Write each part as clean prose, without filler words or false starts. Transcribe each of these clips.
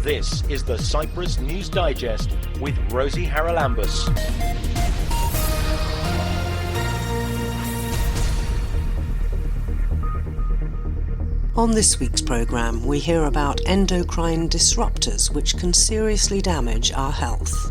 This is the Cyprus News Digest with Rosie Haralambous. On this week's programme, we hear about endocrine disruptors which can seriously damage our health.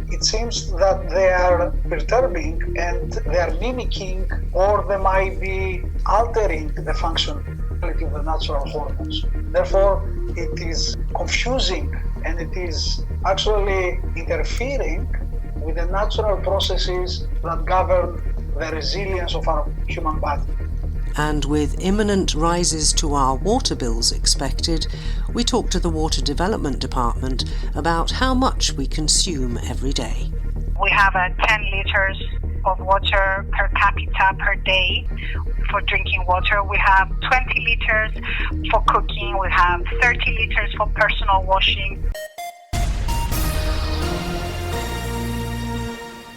It seems that they are perturbing and they are mimicking, or they might be altering the functionality of the natural hormones. Therefore, it is confusing and it is actually interfering with the natural processes that govern the resilience of our human body. And with imminent rises to our water bills expected, we talk to the Water Development Department about how much we consume every day. We have 10 liters of water per capita per day for drinking water. We have 20 liters for cooking. We have 30 liters for personal washing.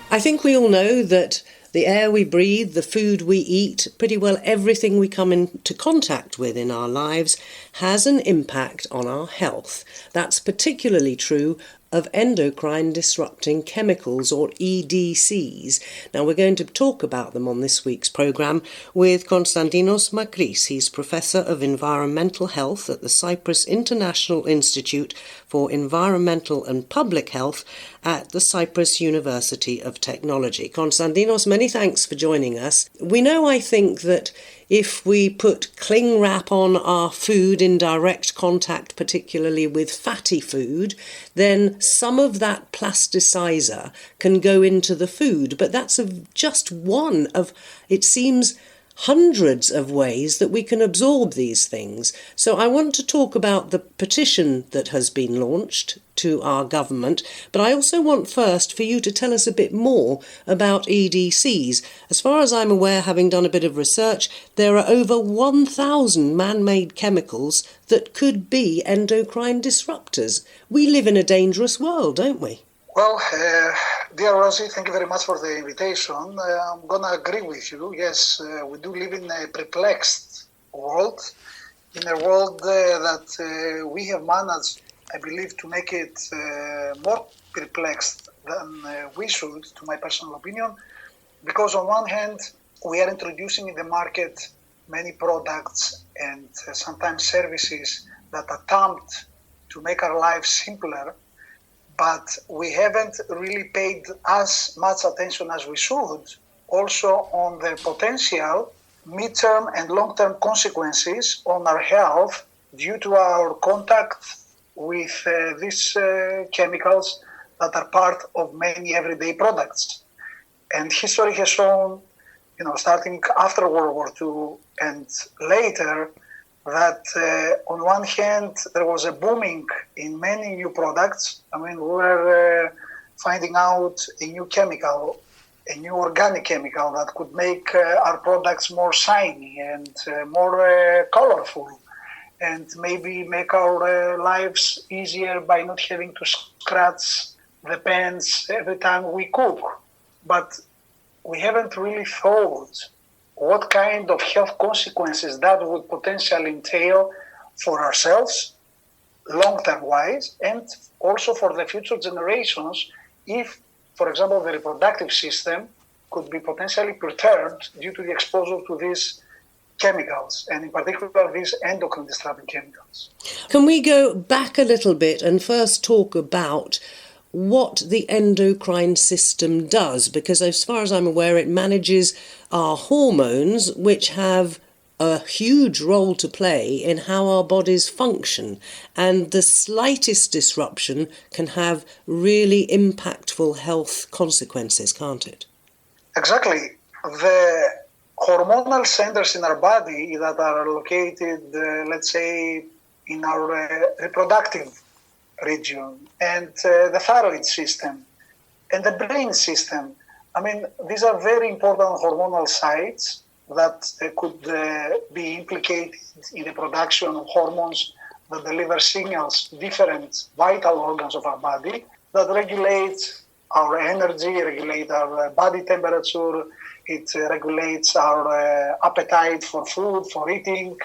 I think we all know that the air we breathe, the food we eat, pretty well everything we come into contact with in our lives has an impact on our health. That's particularly true of endocrine disrupting chemicals, or EDCs. Now, we're going to talk about them on this week's programme with Konstantinos Makris. He's Professor of Environmental Health at the Cyprus International Institute for Environmental and Public Health at the Cyprus University of Technology. Konstantinos, many thanks for joining us. We know, I think, that if we put cling wrap on our food in direct contact, particularly with fatty food, then some of that plasticizer can go into the food. But that's just one of, it seems, hundreds of ways that we can absorb these things. So I want to talk about the petition that has been launched to our government, but I also want first for you to tell us a bit more about EDCs. As far as I'm aware, having done a bit of research, there are over 1,000 man-made chemicals that could be endocrine disruptors. We live in a dangerous world, don't we? Well, dear Rosie, thank you very much for the invitation. I'm going to agree with you. Yes, we do live in a perplexed world, in a world that we have managed, I believe, to make it more perplexed than we should, to my personal opinion, because on one hand, we are introducing in the market many products and sometimes services that attempt to make our lives simpler, but we haven't really paid as much attention as we should also on the potential mid-term and long-term consequences on our health due to our contact with these chemicals that are part of many everyday products. And history has shown, starting after World War II and later, that on one hand there was a booming in many new products. I mean, we were finding out a new chemical, a new organic chemical that could make our products more shiny and more colorful, and maybe make our lives easier by not having to scratch the pans every time we cook. But we haven't really thought what kind of health consequences that would potentially entail for ourselves, long-term wise, and also for the future generations if, for example, the reproductive system could be potentially perturbed due to the exposure to these chemicals, and in particular these endocrine disrupting chemicals. Can we go back a little bit and first talk about what the endocrine system does? Because as far as I'm aware, it manages our hormones, which have a huge role to play in how our bodies function. And the slightest disruption can have really impactful health consequences, can't it? Exactly. The hormonal centers in our body that are located, let's say, in our reproductive region, and the thyroid system, and the brain system. I mean, these are very important hormonal sites that could be implicated in the production of hormones that deliver signals to different vital organs of our body that regulate our energy, regulate our body temperature, it regulates our appetite for food, for eating,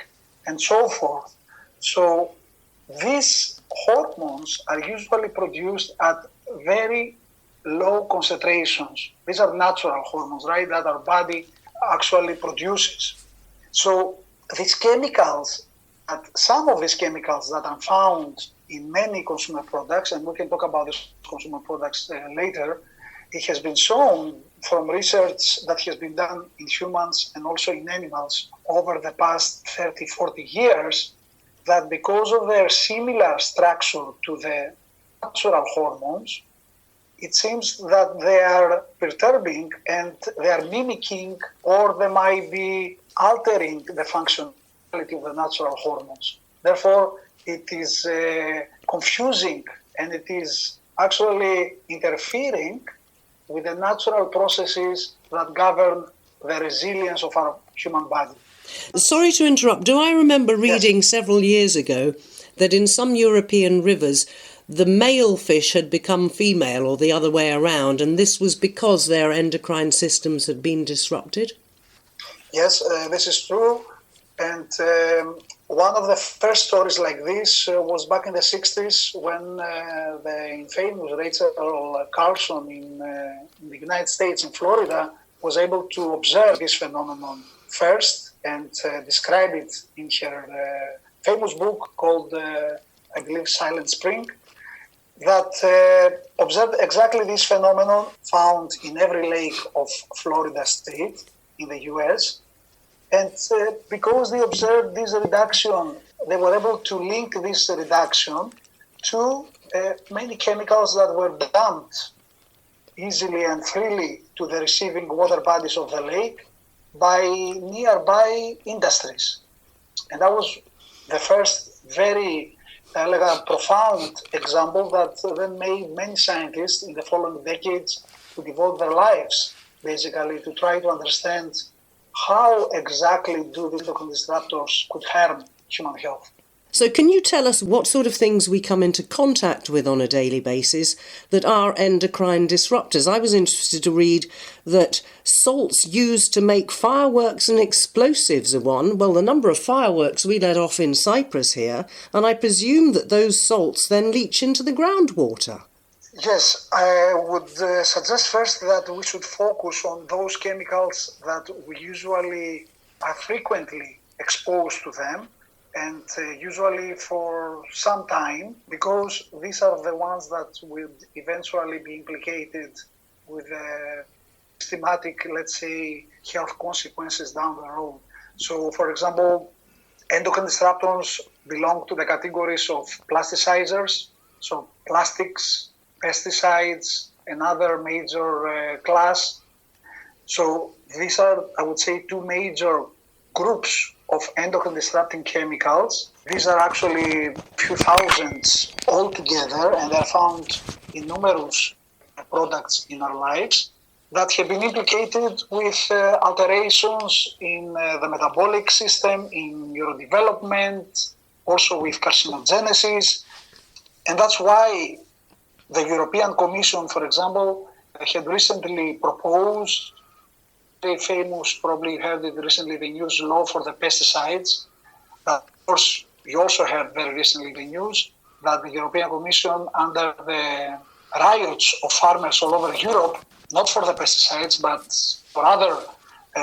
and so forth. So these hormones are usually produced at very low concentrations. These are natural hormones, right, that our body actually produces. So these chemicals, some of these chemicals that are found in many consumer products, and we can talk about these consumer products later, it has been shown from research that has been done in humans and also in animals over the past 30, 40 years, that because of their similar structure to the natural hormones, it seems that they are perturbing and they are mimicking, or they might be altering the functionality of the natural hormones. Therefore, it is confusing, and it is actually interfering with the natural processes that govern the resilience of our human body. Sorry to interrupt. Do I remember reading several years ago that in some European rivers the male fish had become female, or the other way around, and this was because their endocrine systems had been disrupted? Yes, this is true. And one of the first stories like this was back in the 60s when the infamous Rachel Carson in the United States, in Florida, was able to observe this phenomenon first and describe it in her famous book called, I believe, Silent Spring, that observed exactly this phenomenon found in every lake of Florida state in the US. And because they observed this reduction, they were able to link this reduction to many chemicals that were dumped easily and freely to the receiving water bodies of the lake by nearby industries. And that was the first very profound example that then made many scientists in the following decades to devote their lives basically to try to understand how exactly do the endocrine disruptors could harm human health. So can you tell us what sort of things we come into contact with on a daily basis that are endocrine disruptors? I was interested to read that salts used to make fireworks and explosives are one. Well, the number of fireworks we let off in Cyprus here, and I presume that those salts then leach into the groundwater. Yes, I would suggest first that we should focus on those chemicals that we usually are frequently exposed to them, and usually for some time, because these are the ones that will eventually be implicated with systematic, let's say, health consequences down the road. So, for example, endocrine disruptors belong to the categories of plasticizers, so plastics, pesticides, another major class. So these are, I would say, two major groups of endocrine disrupting chemicals. These are actually a few thousands altogether, and they're found in numerous products in our lives that have been implicated with alterations in the metabolic system, in neurodevelopment, also with carcinogenesis. And that's why the European Commission, for example, had recently proposed, very famous, probably heard it recently, the news law for the pesticides. Of course, you also heard very recently the news that the European Commission, under the riots of farmers all over Europe, not for the pesticides, but for other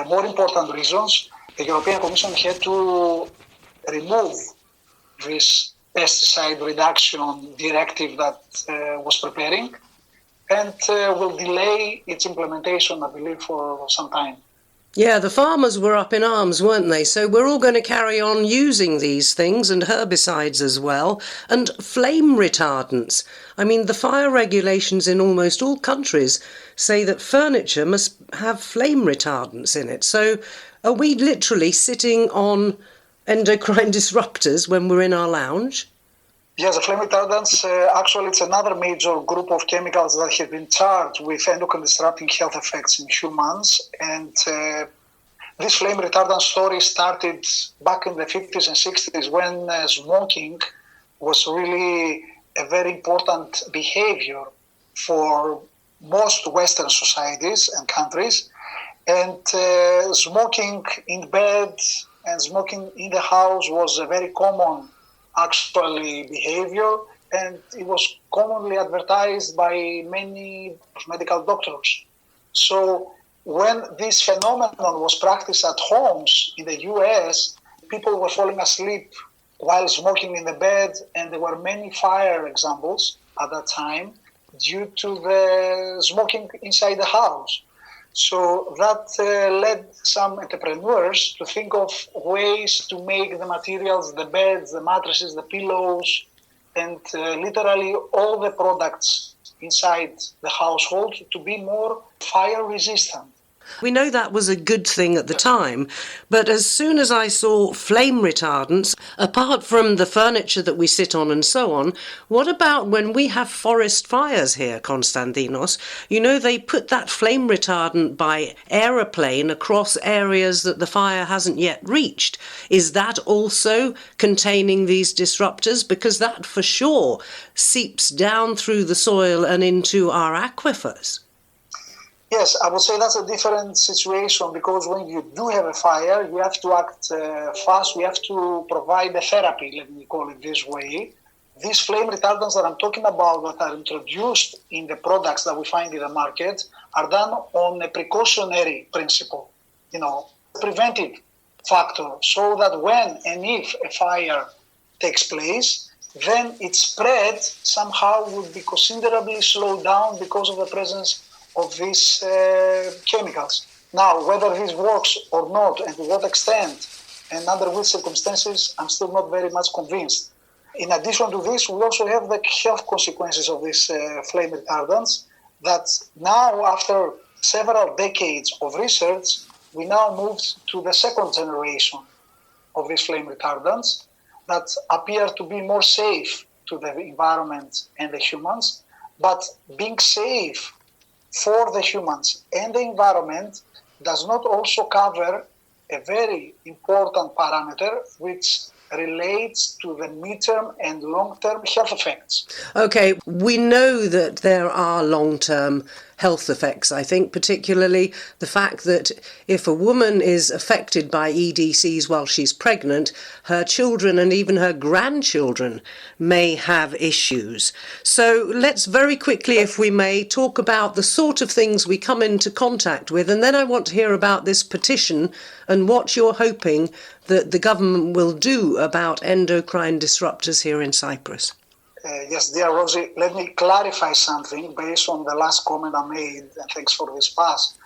more important reasons, the European Commission had to remove this pesticide reduction directive that was preparing, and will delay its implementation, I believe, for some time. Yeah, the farmers were up in arms, weren't they? So we're all going to carry on using these things, and herbicides as well, and flame retardants. I mean, the fire regulations in almost all countries say that furniture must have flame retardants in it. So are we literally sitting on endocrine disruptors when we're in our lounge? Yes, the flame retardants, actually it's another major group of chemicals that have been charged with endocrine disrupting health effects in humans. And this flame retardant story started back in the 50s and 60s when smoking was really a very important behavior for most Western societies and countries. And smoking in bed and smoking in the house was a very common actually behavior, and it was commonly advertised by many medical doctors. So when this phenomenon was practiced at homes in the US, people were falling asleep while smoking in the bed, and there were many fire examples at that time due to the smoking inside the house. So that led some entrepreneurs to think of ways to make the materials, the beds, the mattresses, the pillows, and literally all the products inside the household to be more fire resistant. We know that was a good thing at the time, but as soon as I saw flame retardants, apart from the furniture that we sit on and so on, what about when we have forest fires here, Konstantinos? You know, they put that flame retardant by aeroplane across areas that the fire hasn't yet reached. Is that also containing these disruptors? Because that for sure seeps down through the soil and into our aquifers. Yes, I would say that's a different situation, because when you do have a fire, you have to act fast. We have to provide a therapy, let me call it this way. These flame retardants that I'm talking about that are introduced in the products that we find in the market are done on a precautionary principle, preventive factor, so that when and if a fire takes place, then its spread somehow would be considerably slowed down because of the presence of these chemicals. Now, whether this works or not, and to what extent, and under which circumstances, I'm still not very much convinced. In addition to this, we also have the health consequences of these flame retardants, that now, after several decades of research, we now moved to the second generation of these flame retardants that appear to be more safe to the environment and the humans, but being safe for the humans and the environment does not also cover a very important parameter which relates to the midterm and long-term health effects. Okay, we know that there are long-term health effects, I think, particularly the fact that if a woman is affected by EDCs while she's pregnant, her children and even her grandchildren may have issues. So let's very quickly, if we may, talk about the sort of things we come into contact with, and then I want to hear about this petition and what you're hoping that the government will do about endocrine disruptors here in Cyprus. Yes, dear Rosie, let me clarify something based on the last comment I made, and thanks for this pass.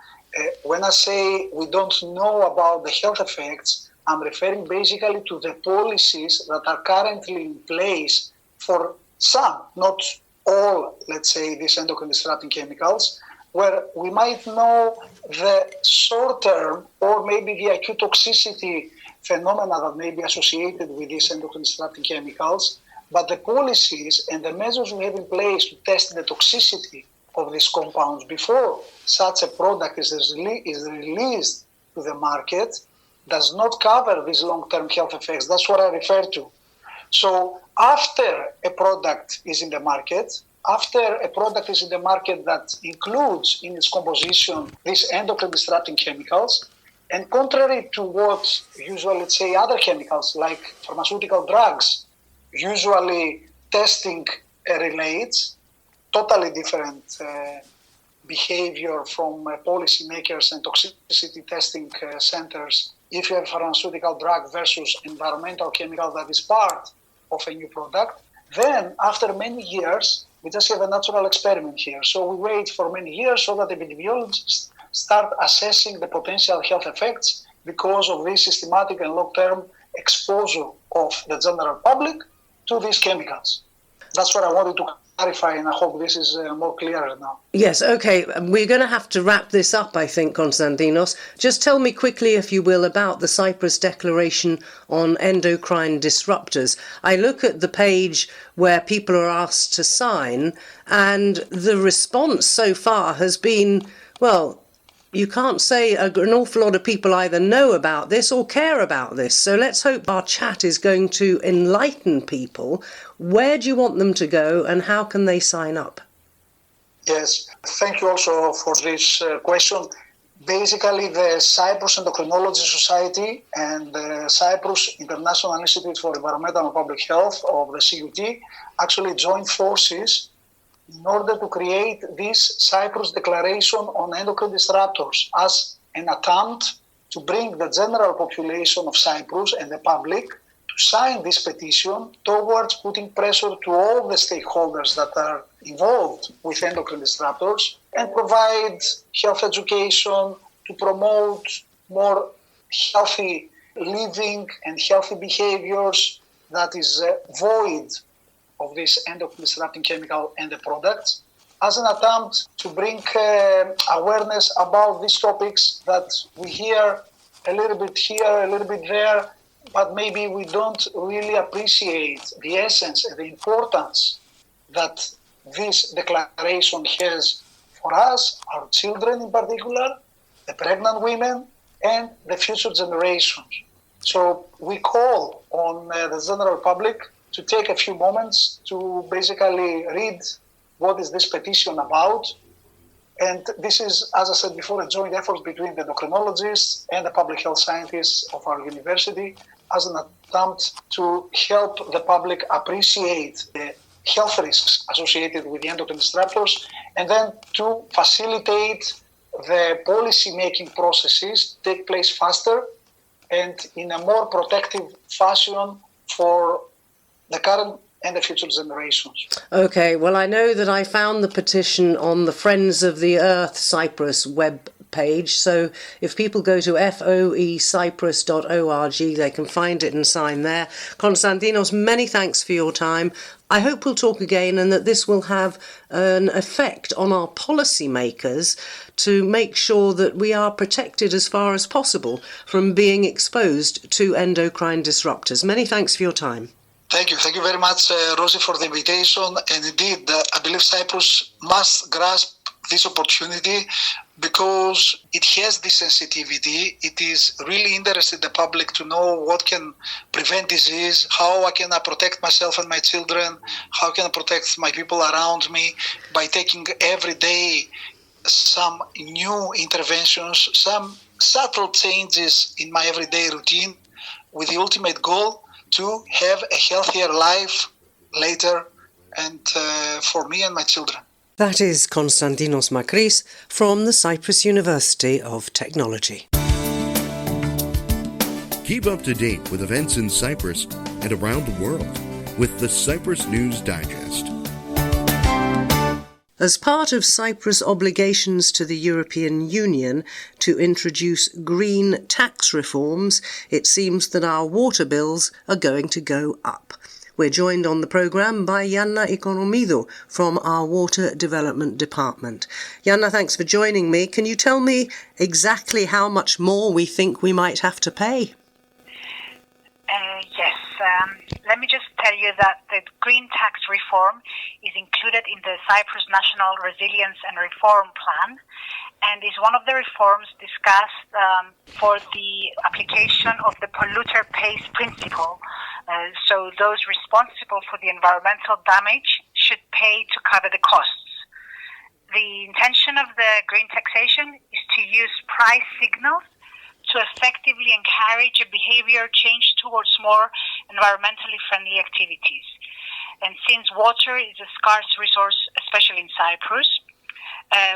When I say we don't know about the health effects, I'm referring basically to the policies that are currently in place for some, not all, let's say, these endocrine disrupting chemicals, where we might know the short-term or maybe the acute toxicity phenomena that may be associated with these endocrine disrupting chemicals, but the policies and the measures we have in place to test the toxicity of these compounds before such a product is released to the market does not cover these long-term health effects. That's what I refer to. So after a product is in the market, that includes in its composition these endocrine disrupting chemicals, and contrary to what usually, let's say, other chemicals like pharmaceutical drugs, usually testing relates, totally different behavior from policymakers and toxicity testing centers. If you have a pharmaceutical drug versus environmental chemical that is part of a new product, then after many years, we just have a natural experiment here. So we wait for many years so that epidemiologists start assessing the potential health effects because of this systematic and long-term exposure of the general public to these chemicals. That's what I wanted to clarify, and I hope this is more clear now. Yes, okay. We're going to have to wrap this up, I think, Konstantinos. Just tell me quickly, if you will, about the Cyprus Declaration on Endocrine Disruptors. I look at the page where people are asked to sign, and the response so far has been, well, you can't say an awful lot of people either know about this or care about this. So let's hope our chat is going to enlighten people. Where do you want them to go and how can they sign up? Yes, thank you also for this question. Basically, the Cyprus Endocrinology Society and the Cyprus International Institute for Environmental and Public Health of the CUT actually joined forces in order to create this Cyprus Declaration on Endocrine Disruptors as an attempt to bring the general population of Cyprus and the public to sign this petition towards putting pressure to all the stakeholders that are involved with endocrine disruptors and provide health education to promote more healthy living and healthy behaviors that is void of this endocrine disrupting chemical and the products, as an attempt to bring awareness about these topics that we hear a little bit here, a little bit there, but maybe we don't really appreciate the essence and the importance that this declaration has for us, our children in particular, the pregnant women, and the future generations. So we call on the general public to take a few moments to basically read what is this petition about. And this is, as I said before, a joint effort between the endocrinologists and the public health scientists of our university as an attempt to help the public appreciate the health risks associated with the endocrine disruptors, and then to facilitate the policy-making processes take place faster and in a more protective fashion for the current and the future generations. Okay, well, I know that I found the petition on the Friends of the Earth Cyprus web page, so if people go to foecyprus.org, they can find it and sign there. Konstantinos, many thanks for your time. I hope we'll talk again and that this will have an effect on our policymakers to make sure that we are protected as far as possible from being exposed to endocrine disruptors. Many thanks for your time. Thank you. Thank you very much, Rosie, for the invitation. And indeed, I believe Cyprus must grasp this opportunity because it has this sensitivity. It is really interested the public to know what can prevent disease, how I can protect myself and my children, how can I protect my people around me by taking every day some new interventions, some subtle changes in my everyday routine with the ultimate goal to have a healthier life later and for me and my children. That is Konstantinos Makris from the Cyprus University of Technology. Keep up to date with events in Cyprus and around the world with the Cyprus News Digest. As part of Cyprus' obligations to the European Union to introduce green tax reforms, it seems that our water bills are going to go up. We're joined on the programme by Yanna Ikonomidou from our Water Development Department. Yanna, thanks for joining me. Can you tell me exactly how much more we think we might have to pay? Yes. Let me just tell you that the green tax reform is included in the Cyprus National Resilience and Reform Plan and is one of the reforms discussed for the application of the polluter pays principle. So those responsible for the environmental damage should pay to cover the costs. The intention of the green taxation is to use price signals to effectively encourage a behavior change towards more environmentally friendly activities. And since water is a scarce resource, especially in Cyprus,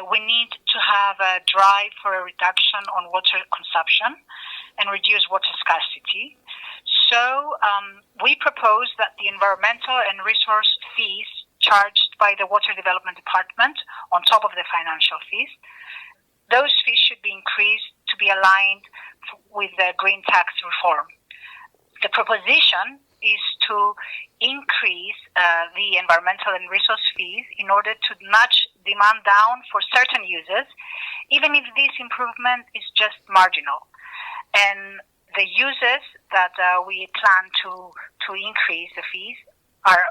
we need to have a drive for a reduction on water consumption and reduce water scarcity. So we propose that the environmental and resource fees charged by the Water Development Department on top of the financial fees, those fees should be increased to be aligned with the green tax reform. The proposition is to increase the environmental and resource fees in order to nudge demand down for certain users, even if this improvement is just marginal. And the users that we plan to increase the fees are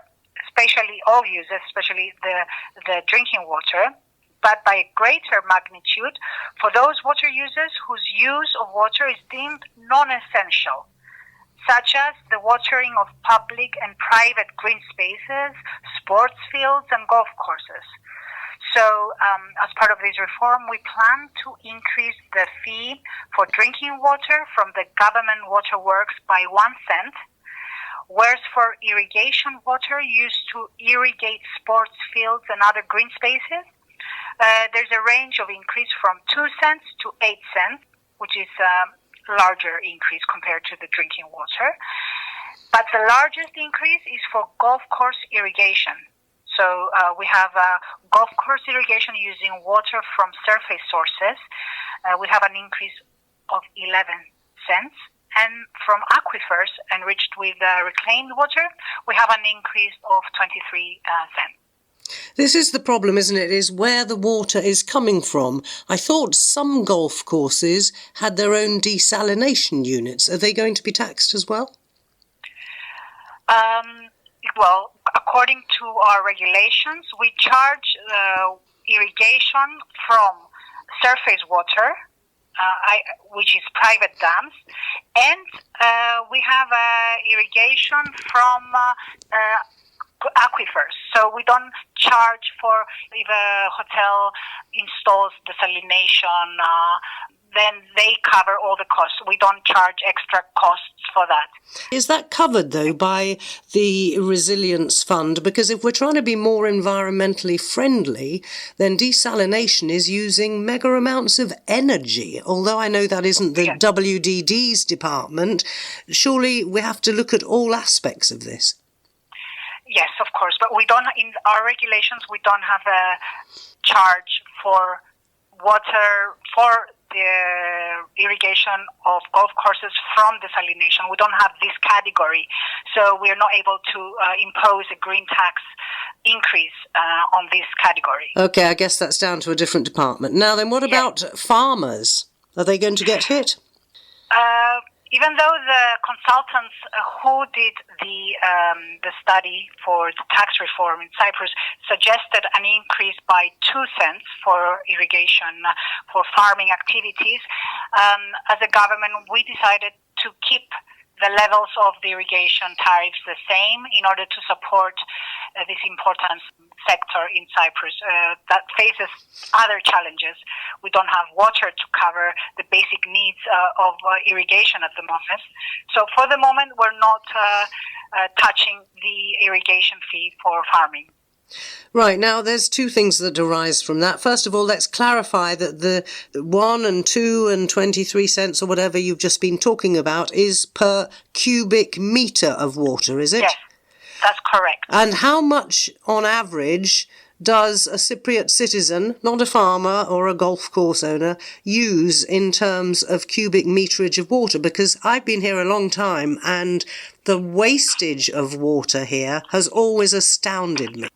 especially all users, especially the drinking water, but by greater magnitude for those water users whose use of water is deemed non-essential, such as the watering of public and private green spaces, sports fields, and golf courses. So, as part of this reform, we plan to increase the fee for drinking water from the government waterworks by 1 cent, whereas for irrigation water used to irrigate sports fields and other green spaces, there's a range of increase from 2 cents to 8 cents, which is a larger increase compared to the drinking water. But the largest increase is for golf course irrigation. So we have golf course irrigation using water from surface sources. We have an increase of 11 cents. And from aquifers enriched with reclaimed water, we have an increase of 23 cents. This is the problem, isn't it, is where the water is coming from. I thought some golf courses had their own desalination units. Are they going to be taxed as well? Well, according to our regulations, we charge irrigation from surface water, which is private dams, and we have irrigation from aquifers. So we don't charge for if a hotel installs desalination, then they cover all the costs. We don't charge extra costs for that. Is that covered, though, by the Resilience Fund? Because if we're trying to be more environmentally friendly, then desalination is using mega amounts of energy. Although I know that isn't the WDD's department, surely we have to look at all aspects of this. Yes, of course, but we don't. In our regulations, we don't have a charge for water for the irrigation of golf courses from desalination. We don't have this category, so we are not able to impose a green tax increase on this category. Okay, I guess that's down to a different department. Now then, what about farmers? Are they going to get hit? Even though the consultants who did the study for the tax reform in Cyprus suggested an increase by 2 cents for irrigation for farming activities, as a government we decided to keep the levels of the irrigation tariffs the same in order to support this important sector in Cyprus that faces other challenges. We don't have water to cover the basic needs of irrigation at the moment. So for the moment, we're not touching the irrigation fee for farming. Right, now there's two things that arise from that. First of all, let's clarify that the 1 and 2 and 23 cents or whatever you've just been talking about is per cubic metre of water, is it? Yes, that's correct. And how much, on average, does a Cypriot citizen, not a farmer or a golf course owner, use in terms of cubic meterage of water? Because I've been here a long time and the wastage of water here has always astounded me.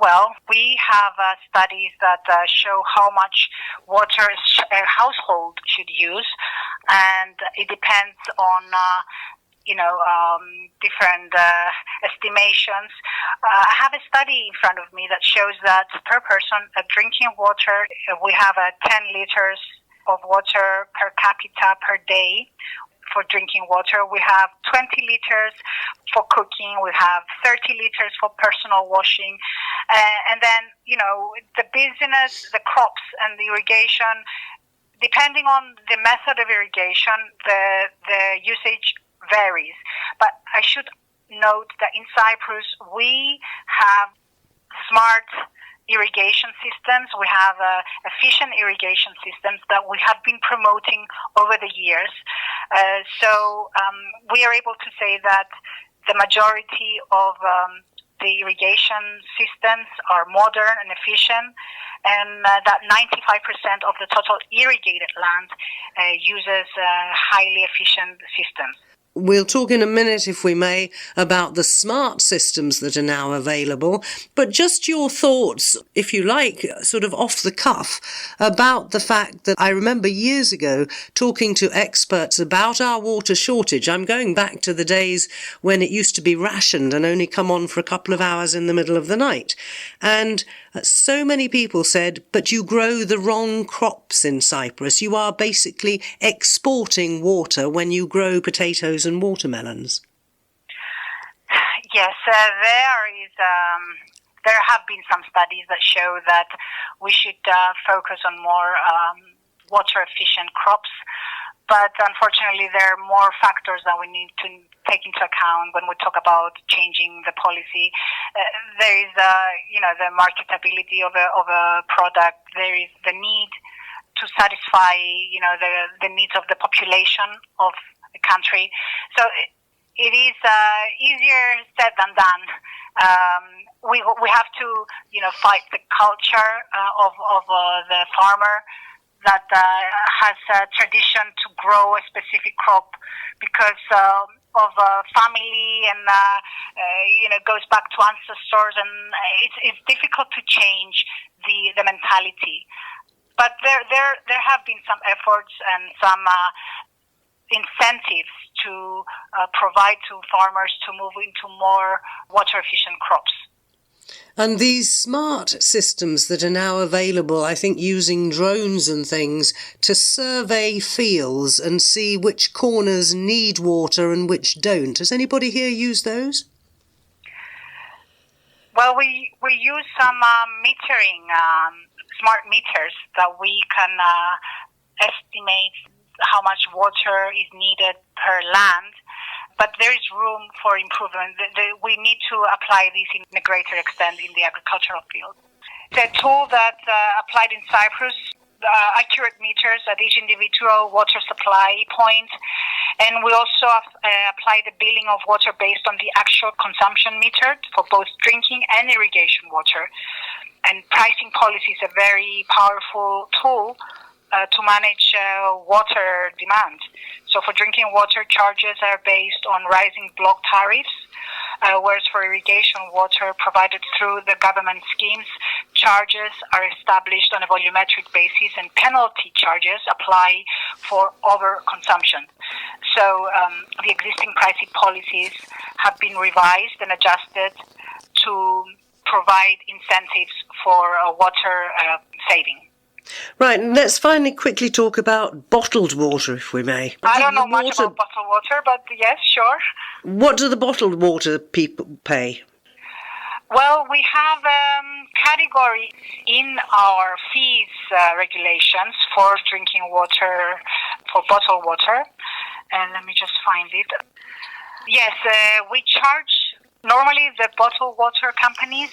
Well, we have studies that show how much water a household should use, and it depends on different estimations. I have a study in front of me that shows that per person, drinking water, we have 10 liters of water per capita per day. For drinking water, we have 20 liters for cooking, we have 30 liters for personal washing, and then, the business, the crops and the irrigation, depending on the method of irrigation, the usage varies. But I should note that in Cyprus, we have smart irrigation systems. We have efficient irrigation systems that we have been promoting over the years. So we are able to say that the majority of the irrigation systems are modern and efficient, and that 95% of the total irrigated land uses highly efficient systems. We'll talk in a minute, if we may, about the smart systems that are now available, but just your thoughts, if you like, sort of off the cuff, about the fact that I remember years ago talking to experts about our water shortage. I'm going back to the days when it used to be rationed and only come on for a couple of hours in the middle of the night. And so many people said, but you grow the wrong crops in Cyprus. You are basically exporting water when you grow potatoes and watermelons. Yes, there have been some studies that show that we should focus on more water-efficient crops. but unfortunately there are more factors that we need to take into account when we talk about changing the policy. There is, the marketability of a product. There is the need to satisfy, the needs of the population of the country. So it is easier said than done. We have to, fight the culture of the farmer that has a tradition to grow a specific crop because of family and goes back to ancestors, and it's difficult to change the mentality. But there have been some efforts and some incentives to provide to farmers to move into more water efficient crops. And these smart systems that are now available, I think using drones and things to survey fields and see which corners need water and which don't. Has anybody here used those? Well, we use some metering, smart meters that we can estimate how much water is needed per land. But there is room for improvement. We need to apply this in a greater extent in the agricultural field. It's a tool that applied in Cyprus, accurate meters at each individual water supply point. And we also apply the billing of water based on the actual consumption metered for both drinking and irrigation water. And pricing policy is a very powerful tool to manage water demand. So for drinking water, charges are based on rising block tariffs, whereas for irrigation water provided through the government schemes, charges are established on a volumetric basis and penalty charges apply for overconsumption. So the existing pricing policies have been revised and adjusted to provide incentives for water saving. Right, and let's finally quickly talk about bottled water, if we may. I don't know much about bottled water, but yes, sure. What do the bottled water people pay? Well, we have category in our fees regulations for drinking water, for bottled water. And let me just find it. Yes, we charge, normally the bottled water companies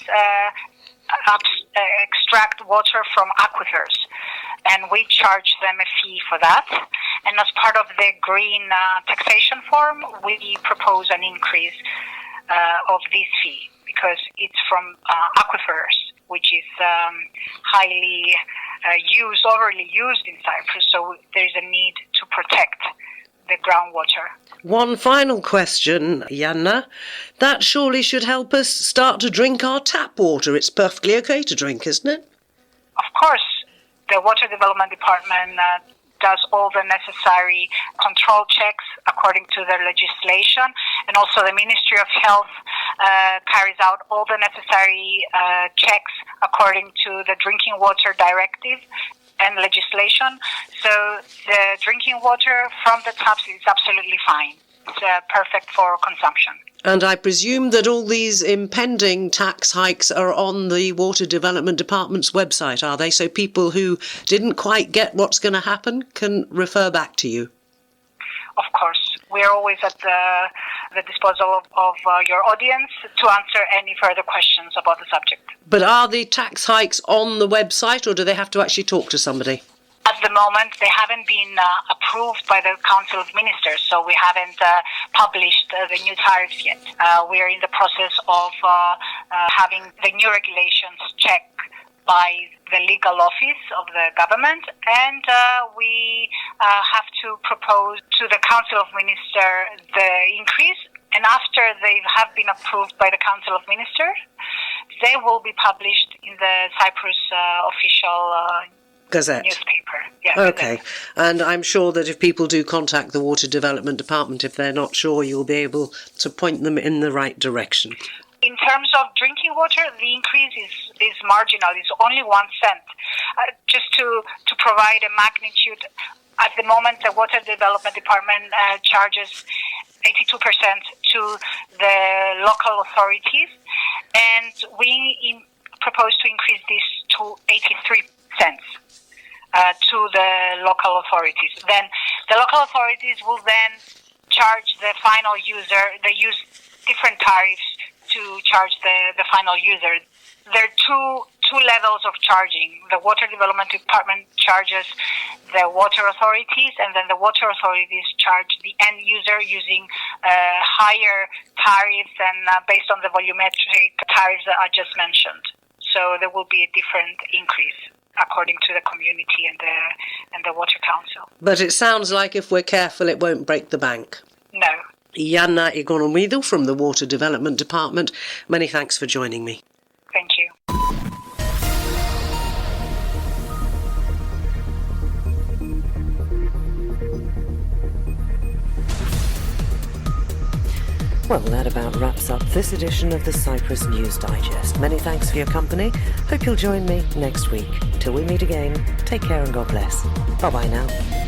extract water from aquifers, and we charge them a fee for that. And as part of the green taxation form, we propose an increase of this fee because it's from aquifers, which is highly overly used in Cyprus, so there's a need to protect the groundwater. One final question, Yana. That surely should help us start to drink our tap water. It's perfectly okay to drink, isn't it? Of course. The Water Development Department does all the necessary control checks according to their legislation, and also the Ministry of Health carries out all the necessary checks according to the Drinking Water Directive and legislation. So the drinking water from the taps is absolutely fine. It's perfect for consumption. And I presume that all these impending tax hikes are on the Water Development Department's website, are they? So people who didn't quite get what's going to happen can refer back to you. Of course. We are always at the disposal of your audience to answer any further questions about the subject. But are the tax hikes on the website, or do they have to actually talk to somebody? At the moment, they haven't been approved by the Council of Ministers, so we haven't published the new tariffs yet. We are in the process of having the new regulations checked by the legal office of the government, and we have to propose to the Council of Ministers the increase. And after they have been approved by the Council of Ministers, they will be published in the Cyprus official Gazette. Newspaper. Yeah, okay. Gazette. And I'm sure that if people do contact the Water Development Department, if they're not sure, you'll be able to point them in the right direction. In terms of drinking water, the increase is marginal. It's only 1 cent. Just to provide a magnitude, at the moment the Water Development Department charges 82% to the local authorities, and we propose to increase this to 83 cents. To the local authorities. Then The local authorities will then charge the final user. They use different tariffs to charge the final user. There are two levels of charging. The Water Development Department charges the water authorities, and then the water authorities charge the end user using higher tariffs and based on the volumetric tariffs that I just mentioned. So there will be a different increase according to the community and the Water Council. But it sounds like if we're careful, it won't break the bank. No. Iana Igonomidou from the Water Development Department. Many thanks for joining me. Thank you. Well, that about wraps up this edition of the Cyprus News Digest. Many thanks for your company. Hope you'll join me next week. Till we meet again, take care and God bless. Bye-bye now.